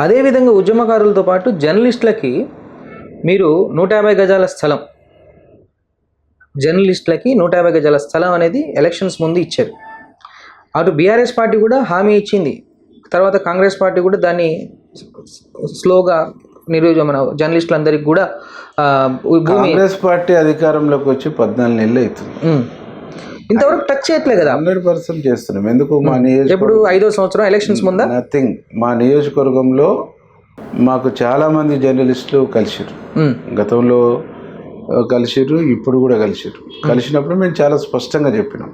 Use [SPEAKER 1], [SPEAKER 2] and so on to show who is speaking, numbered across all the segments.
[SPEAKER 1] అదేవిధంగా ఉద్యమకారులతో పాటు జర్నలిస్టులకి మీరు 150 గజాల స్థలం, జర్నలిస్టులకి 150 గజాల స్థలం అనేది ఎలక్షన్స్ ముందు ఇచ్చారు. అటు బీఆర్ఎస్ పార్టీ కూడా హామీ ఇచ్చింది, తర్వాత కాంగ్రెస్ పార్టీ కూడా దాన్ని స్లోగా మన జర్నలిస్టులందరికీ కూడా
[SPEAKER 2] కాంగ్రెస్ పార్టీ అధికారంలోకి వచ్చి 14 నెలలు అవుతుంది,
[SPEAKER 1] ఇంతవరకు టచ్ చేయట్లే కదా.
[SPEAKER 2] 100% చేస్తున్నాం. ఎందుకు మా
[SPEAKER 1] ఎప్పుడు 5వ సంవత్సరం ఎలక్షన్స్ ముందా
[SPEAKER 2] నథింగ్. మా నియోజకవర్గంలో మాకు చాలా మంది జర్నలిస్టులు కలిసిరు, గతంలో కలిసిరు, ఇప్పుడు కూడా కలిసిరు. కలిసినప్పుడు మేము చాలా స్పష్టంగా చెప్పినాం,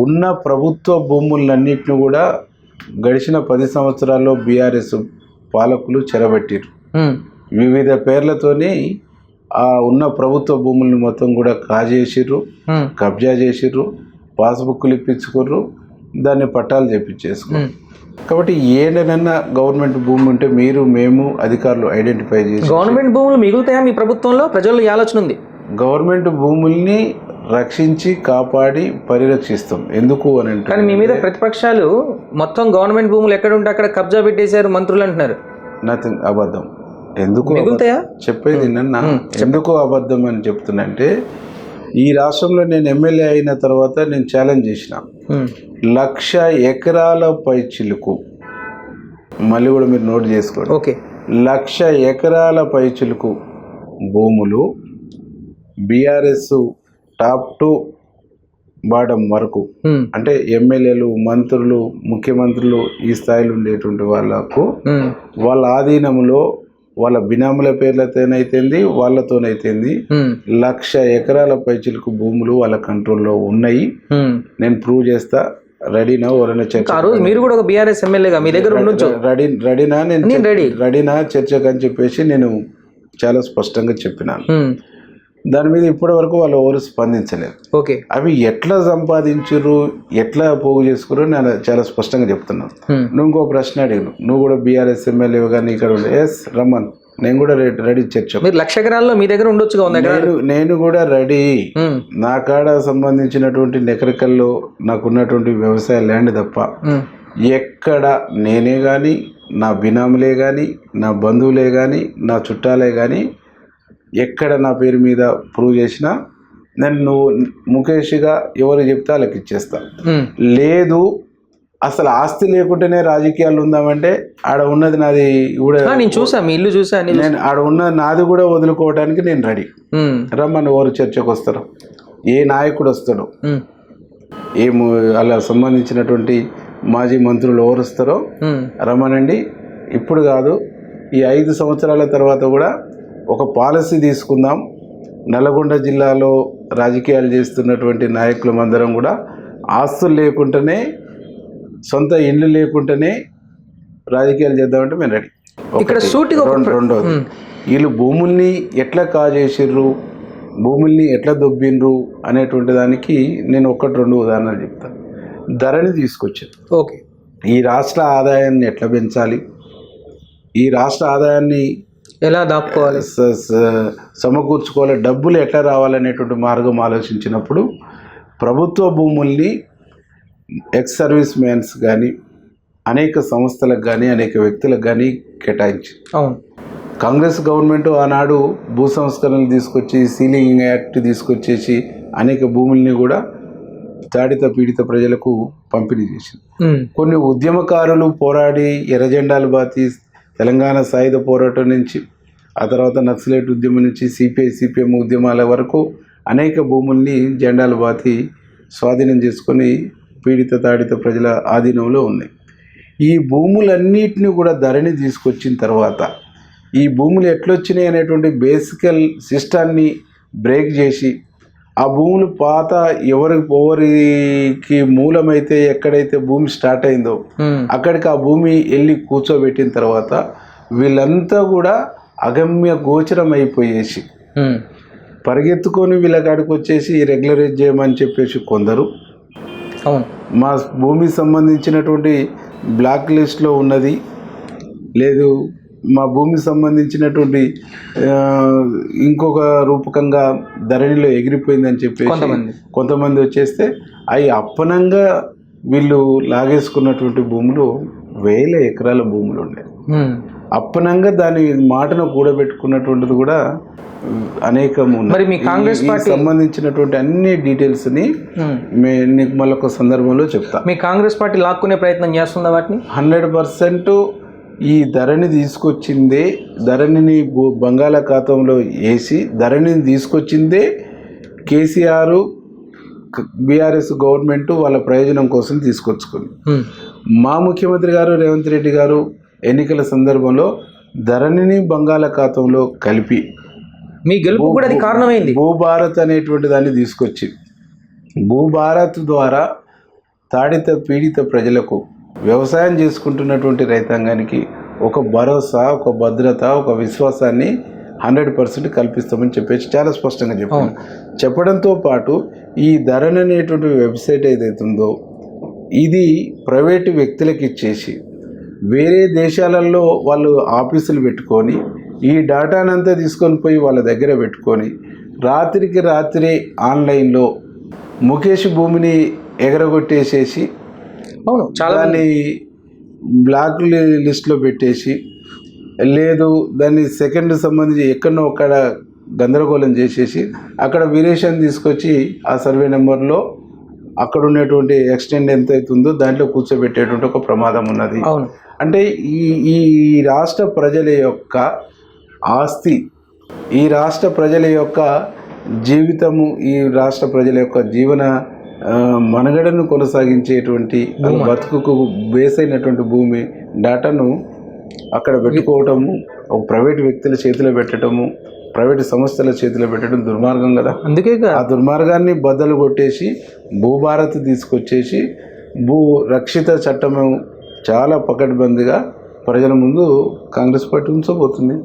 [SPEAKER 2] ఉన్న ప్రభుత్వ భూములన్నింటినీ కూడా గడిచిన 10 సంవత్సరాల్లో బీఆర్ఎస్ పాలకులు చెరబెట్టిరు. వివిధ పేర్లతోని ఆ ఉన్న ప్రభుత్వ భూములను మొత్తం కూడా కాజేసిర్రు, కబ్జా చేసిర్రు, పాస్బుక్లు ఇప్పించుకుర్రు, దాన్ని పట్టాలు చేపించేసుకున్నారు. కాబట్టి ఏదైనా గవర్నమెంట్ భూమి ఉంటే మేము అధికారులు ఐడెంటిఫై చేసి,
[SPEAKER 1] గవర్నమెంట్ భూములు మిగులుతాయా మీ ప్రభుత్వంలో? ప్రజల్లో ఈ ఆలోచన ఉంది,
[SPEAKER 2] గవర్నమెంట్ భూముల్ని రక్షించి కాపాడి పరిరక్షిస్తాం. ఎందుకు అని అంటే,
[SPEAKER 1] కానీ మీ మీద ప్రతిపక్షాలు మొత్తం గవర్నమెంట్ భూములు ఎక్కడ ఉంటే అక్కడ కబ్జా పెట్టేశారు మంత్రులు అంటున్నారు.
[SPEAKER 2] నథింగ్, అబద్ధం. ఎందుకు
[SPEAKER 1] మిగులుతాయా
[SPEAKER 2] చెప్పేది నిన్న, ఎందుకు అబద్ధం అని చెప్తున్నంటే, ఈ రాష్ట్రంలో నేను ఎమ్మెల్యే అయిన తర్వాత నేను ఛాలెంజ్ చేసిన 1,00,000 ఎకరాల పైచిలుకు, మళ్ళీ కూడా మీరు నోట్ చేసుకోండి, 1,00,000 ఎకరాల పైచిలుకు భూములు బీఆర్ఎస్ టాప్ టు బాటం వరకు, అంటే ఎమ్మెల్యేలు, మంత్రులు, ముఖ్యమంత్రులు ఈ స్థాయిలో ఉండేటువంటి వాళ్ళకు వాళ్ళ ఆధీనంలో వాళ్ళ బినాముల పేర్లతోనైతేంది, వాళ్ళతోనైతేంది 1,00,000 ఎకరాల పైచిలకు భూములు వాళ్ళ కంట్రోల్లో ఉన్నాయి. నేను ప్రూవ్ చేస్తా. రెడీనా? ఎవరైనా చర్చ?
[SPEAKER 1] మీరు కూడా ఒక బీఆర్ఎస్ ఎమ్మెల్యేగా మీ దగ్గర ఉండొచ్చు.
[SPEAKER 2] రెడీనా? నేను రెడీనా చర్చకు అని చెప్పేసి నేను చాలా స్పష్టంగా చెప్పినాను. దాని మీద ఇప్పటి వరకు వాళ్ళు ఎవరు స్పందించలేదు. అవి ఎట్లా సంపాదించరు, ఎట్లా పోగు చేసుకురు నేను చాలా స్పష్టంగా చెప్తున్నాను. నువ్వు ఇంకో ప్రశ్న అడిగాను, నువ్వు కూడా బీఆర్ఎస్ ఎమ్మెల్యే కానీ ఇక్కడ ఉండే, ఎస్ రమ్మన్, నేను కూడా రెడీ చర్చ.
[SPEAKER 1] 1,00,000 ఎకరాల్లో మీ దగ్గర ఉండొచ్చు.
[SPEAKER 2] నేను కూడా రెడీ. నా కాడ సంబంధించినటువంటి నెకరికల్లో నాకున్నటువంటి వ్యవసాయ ల్యాండ్ తప్ప ఎక్కడ నేనే కానీ, నా బినాములే కానీ, నా బంధువులే కానీ, నా చుట్టాలే కానీ ఎక్కడ నా పేరు మీద ప్రూవ్ చేసినా నేను ముఖేష్గా ఎవరు చెప్తే వాళ్ళకి ఇచ్చేస్తా. లేదు అసలు ఆస్తి లేకుంటేనే రాజకీయాలు ఉందామంటే, ఆడ ఉన్నది నాది కూడా,
[SPEAKER 1] నేను చూసా, మీ ఇల్లు చూసా,
[SPEAKER 2] నేను ఆడ ఉన్నది నాది కూడా వదులుకోవడానికి నేను రెడీ. రమ్మని ఎవరు చర్చకు వస్తారు, ఏ నాయకుడు వస్తాడో, అలా సంబంధించినటువంటి మాజీ మంత్రులు ఎవరు వస్తారో రమ్మనండి. ఇప్పుడు కాదు, ఈ 5 సంవత్సరాల తర్వాత కూడా ఒక పాలసీ తీసుకుందాం. నల్గొండ జిల్లాలో రాజకీయాలు చేస్తున్నటువంటి నాయకులమందరం కూడా ఆస్తులు లేకుండానే, సొంత ఇల్లు లేకుండానే రాజకీయాలు చేద్దామంటే మేము రెడీ. రెండోది, వీళ్ళు భూముల్ని ఎట్లా కాజేసిర్రు, భూముల్ని ఎట్లా దొబ్బిండ్రు అనేటువంటి దానికి నేను 1-2 ఉదాహరణలు చెప్తాను. ధరణి తీసుకొచ్చారు. ఈ రాష్ట్ర ఆదాయాన్ని ఎట్లా పెంచాలి, ఈ రాష్ట్ర ఆదాయాన్ని
[SPEAKER 1] ఎలా దాపుకోవాలి,
[SPEAKER 2] సమకూర్చుకోవాలి, డబ్బులు ఎట్లా రావాలనేటువంటి మార్గం ఆలోచించినప్పుడు ప్రభుత్వ భూముల్ని ఎక్స్ సర్వీస్ మ్యాన్స్ కానీ, అనేక సంస్థలకు కానీ, అనేక వ్యక్తులకు కానీ కేటాయించి, కాంగ్రెస్ గవర్నమెంట్ ఆనాడు భూ సంస్కరణలు తీసుకొచ్చి, సీలింగ్ యాక్ట్ తీసుకొచ్చేసి అనేక భూముల్ని కూడా తాడిత పీడిత ప్రజలకు పంపిణీ చేసింది. కొన్ని ఉద్యమకారులు పోరాడి ఎర్రజెండాలు బాతి తెలంగాణ సాయుధ పోరాటం నుంచి, ఆ తర్వాత నక్సలైట్ ఉద్యమం నుంచి సిపిఎం ఉద్యమాల వరకు అనేక భూముల్ని జెండాలు బాతి స్వాధీనం చేసుకొని పీడిత తాడిత ప్రజల ఆధీనంలో ఉన్నాయి. ఈ భూములన్నిటిని కూడా ధరణి తీసుకొచ్చిన తర్వాత ఈ భూములు ఎట్లొచ్చినాయి అనేటువంటి బేసికల్ సిస్టాన్ని బ్రేక్ చేసి, ఆ భూములు పాత ఎవరికి మూలమైతే ఎక్కడైతే భూమి స్టార్ట్ అయిందో అక్కడికి ఆ భూమి వెళ్ళి కూర్చోబెట్టిన తర్వాత వీళ్ళంతా కూడా అగమ్య గోచరం అయిపోయేసి పరిగెత్తుకొని వీళ్ళ కాడికి వచ్చేసి రెగ్యులరైజ్ చేయమని చెప్పేసి కొందరు, మా భూమికి సంబంధించినటువంటి బ్లాక్ లిస్ట్లో ఉన్నది లేదు, మా భూమికి సంబంధించినటువంటి ఇంకొక రూపకంగా ధరణిలో ఎగిరిపోయిందని చెప్పేసి కొంతమంది వచ్చేస్తే అవి అప్పనంగా వీళ్ళు లాగేసుకున్నటువంటి భూములు 1000 ఎకరాల భూములు ఉన్నాయి. అప్పనంగా దాని మాటను కూడబెట్టుకున్నటువంటిది కూడా అనేకం ఉన్నాయి.
[SPEAKER 1] మరి మీ కాంగ్రెస్ పార్టీ
[SPEAKER 2] సంబంధించినటువంటి అన్ని డీటెయిల్స్ ని నీకు మళ్ళొక సందర్భంలో చెప్తా.
[SPEAKER 1] మీ కాంగ్రెస్ పార్టీ లాక్కునే ప్రయత్నం చేస్తుందా వాటిని?
[SPEAKER 2] 100% ఈ ధరణి తీసుకొచ్చిందే, ధరణిని బంగాళాఖాతంలో వేసి ధరణిని తీసుకొచ్చిందే కేసీఆర్ బీఆర్ఎస్ గవర్నమెంట్ వాళ్ళ ప్రయోజనం కోసం తీసుకొచ్చుకుంది. మా ముఖ్యమంత్రి గారు రేవంత్ రెడ్డి గారు ఎన్నికల సందర్భంలో ధరణిని బంగాళాఖాతంలో కలిపి
[SPEAKER 1] మీ గెలుపు కూడా అది కారణమైంది.
[SPEAKER 2] భూభారత్ అనేటువంటి దాన్ని తీసుకొచ్చి భూభారత్ ద్వారా తాడిత పీడిత ప్రజలకు వ్యవసాయం చేసుకుంటున్నటువంటి రైతాంగానికి ఒక భరోసా, ఒక భద్రత, ఒక విశ్వాసాన్ని 100% కల్పిస్తామని చెప్పేసి చాలా స్పష్టంగా చెప్పాను. చెప్పడంతో పాటు ఈ ధరణి అనేటువంటి వెబ్సైట్ ఏదైతుందో ఇది ప్రైవేటు వ్యక్తులకు ఇచ్చేసి వేరే దేశాలలో వాళ్ళు ఆఫీసులు పెట్టుకొని ఈ డేటానంతా తీసుకొని పోయి వాళ్ళ దగ్గర పెట్టుకొని రాత్రికి రాత్రి ఆన్లైన్లో ముఖేష్ భూమిని ఎగరగొట్టేసేసి దాన్ని బ్లాక్ లిస్ట్లో పెట్టేసి లేదు దాన్ని సెకండ్ సంబంధించి ఎక్కడో అక్కడ గందరగోళం చేసేసి అక్కడ వేరియేషన్ తీసుకొచ్చి ఆ సర్వే నెంబర్లో అక్కడ ఉన్నటువంటి ఎక్స్టెండ్ ఎంత అవుతుందో దాంట్లో కూర్చోబెట్టేటువంటి ఒక ప్రమాదం ఉన్నది. అంటే ఈ రాష్ట్ర ప్రజల యొక్క ఆస్తి, ఈ రాష్ట్ర ప్రజల యొక్క జీవితము, ఈ రాష్ట్ర ప్రజల యొక్క జీవన మనుగడను కొనసాగించేటువంటి బతుకుకు బేస్ అయినటువంటి భూమి డేటాను అక్కడ పెట్టుకోవటము, ఒక ప్రైవేట్ వ్యక్తుల చేతిలో పెట్టడము, ప్రైవేట్ సంస్థల చేతిలో పెట్టడం దుర్మార్గం కదా.
[SPEAKER 1] అందుకే
[SPEAKER 2] ఆ దుర్మార్గాన్ని బద్దలు కొట్టేసి భూభారత్ తీసుకొచ్చేసి భూ రక్షిత చట్టము చాలా పకడ్బందీగా ప్రజల ముందు కాంగ్రెస్ పార్టీ ఉంచబోతుంది.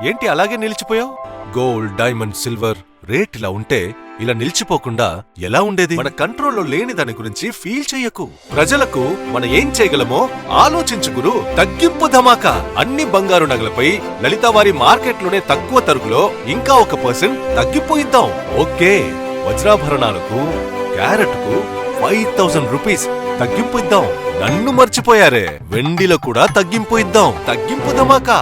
[SPEAKER 3] ఏంటి అలాగే నిలిచిపోయావు? గోల్డ్, డైమండ్, సిల్వర్ రేట్ ఇలా ఉంటే ఇలా నిలిచిపోకుండా ఎలా ఉండేది? మన కంట్రోల్లో లేని దాని గురించి ఫీల్ చెయ్యకు. ప్రజలకు మనం ఏం చేయగలమో ఆలోచించు గురు. తగ్గింపు ధమాకా. అన్ని బంగారు నగలపై లలిత వారి మార్కెట్లోనే తక్కువ తరుగులో ఇంకా 1% తగ్గింపు ఇద్దాం. ఓకే, వజ్రాభరణాలకు క్యారెట్కు 5000 రూపీస్ తగ్గింపు ఇద్దాం. నన్ను మర్చిపోయారే, వెండిలో కూడా తగ్గింపు ఇద్దాం. తగ్గింపు ధమాకా.